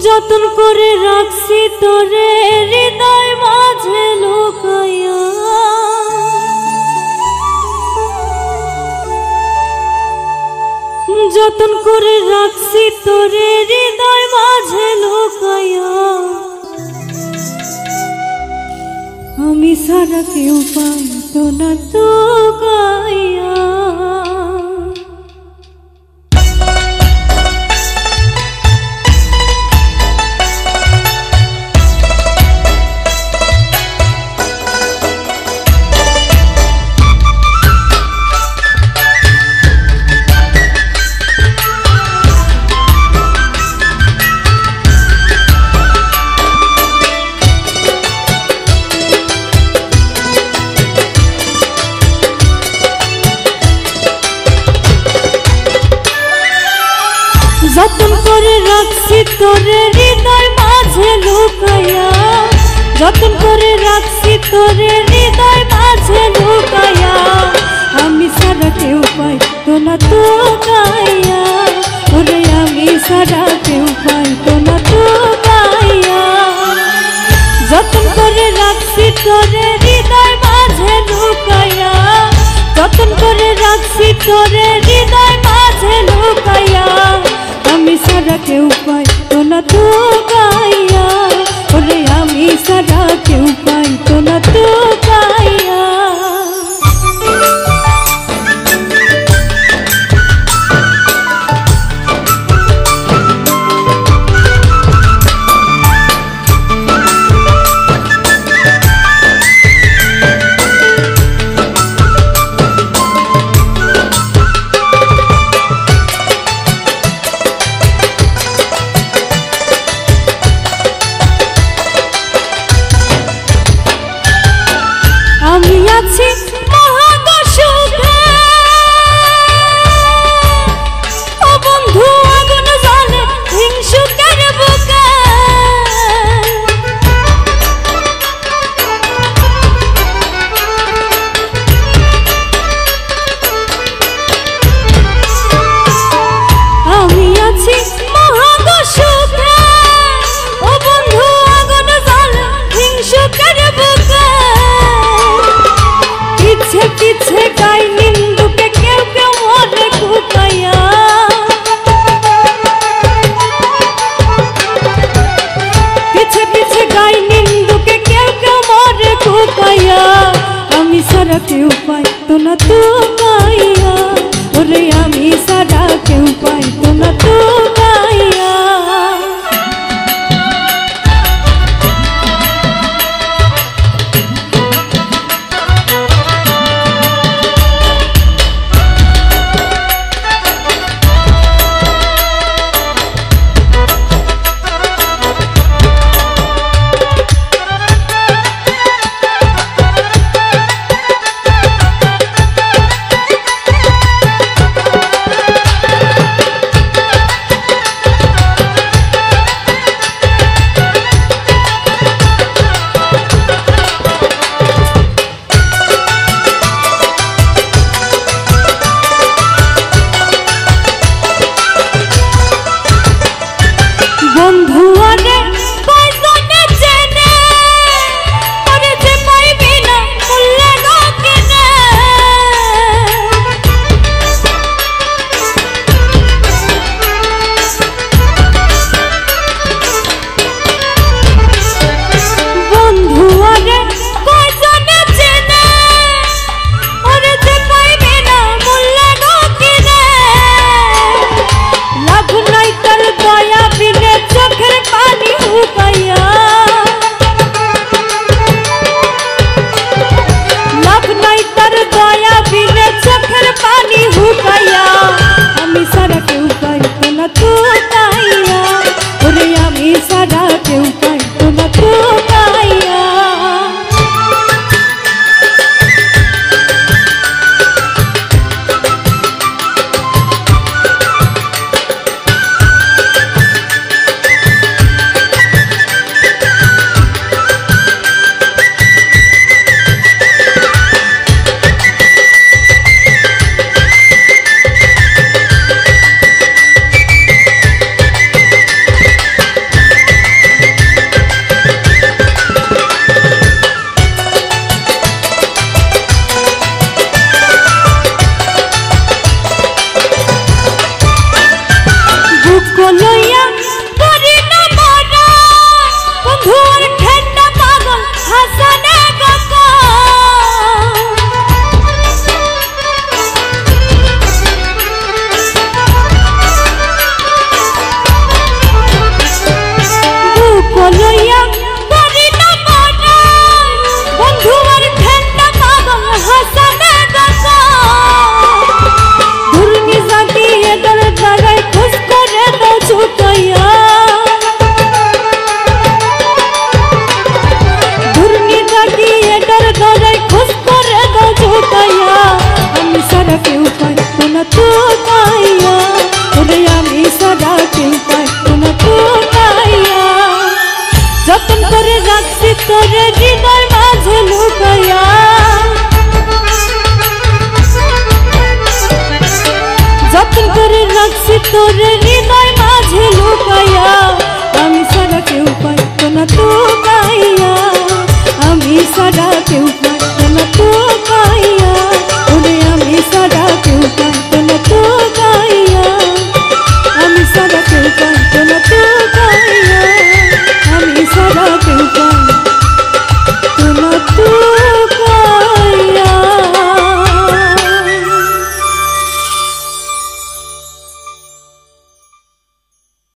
যতন করে রাখছি তোরে হৃদয় মাঝে লুকাইয়া, যতন করে রাখছি তোরে হৃদয় মাঝে লুকাইয়া। আমি সারা কেউ পাইতো না তো গাইয়া। যতন করে রাখছি তোরে হৃদয় মাঝে লুকাইয়া, যতন করে রাখছি তোরে হৃদয় মাঝে লুকাইয়া। আমি সারা কেউ পাইতো না তো গাইয়া, ওরে আমি সারা কেউ পাইতো না তো গাইয়া। যতন করে রাখছি তোরে হৃদয় মাঝে লুকাইয়া, যতন করে রাখছি তোরে হৃদয় মাঝে লুকাইয়া। আমি সারা কেউ পাইতো না তো গাইয়া, ওরে আমি সারা কেউ পাইতো না তো গাইয়া। আমি আছি মহাগসুখে, ও বন্ধু আগুন জ্বলে হিংসুকের বুকে। আমি আছি মহাগসুখে, ও বন্ধু আগুন জ্বলে হিংসুকের বুকে। পিছে পিছে গাই নিন্দুকে কেউ কেউ মরে কুকাইয়া, পিছে পিছে গাই নিন্দুকে কেউ কেউ মরে কুকাইয়া। আমি সারা কেউ পাইতো না তো গাইয়া, ওরে আমি সারা কেউ পাইতো না তো গাইয়া। তোরে হৃদয় মাঝে লুকাইয়া, আমি সারা কেউ পাইতো না তো গাইয়া, আমি সারা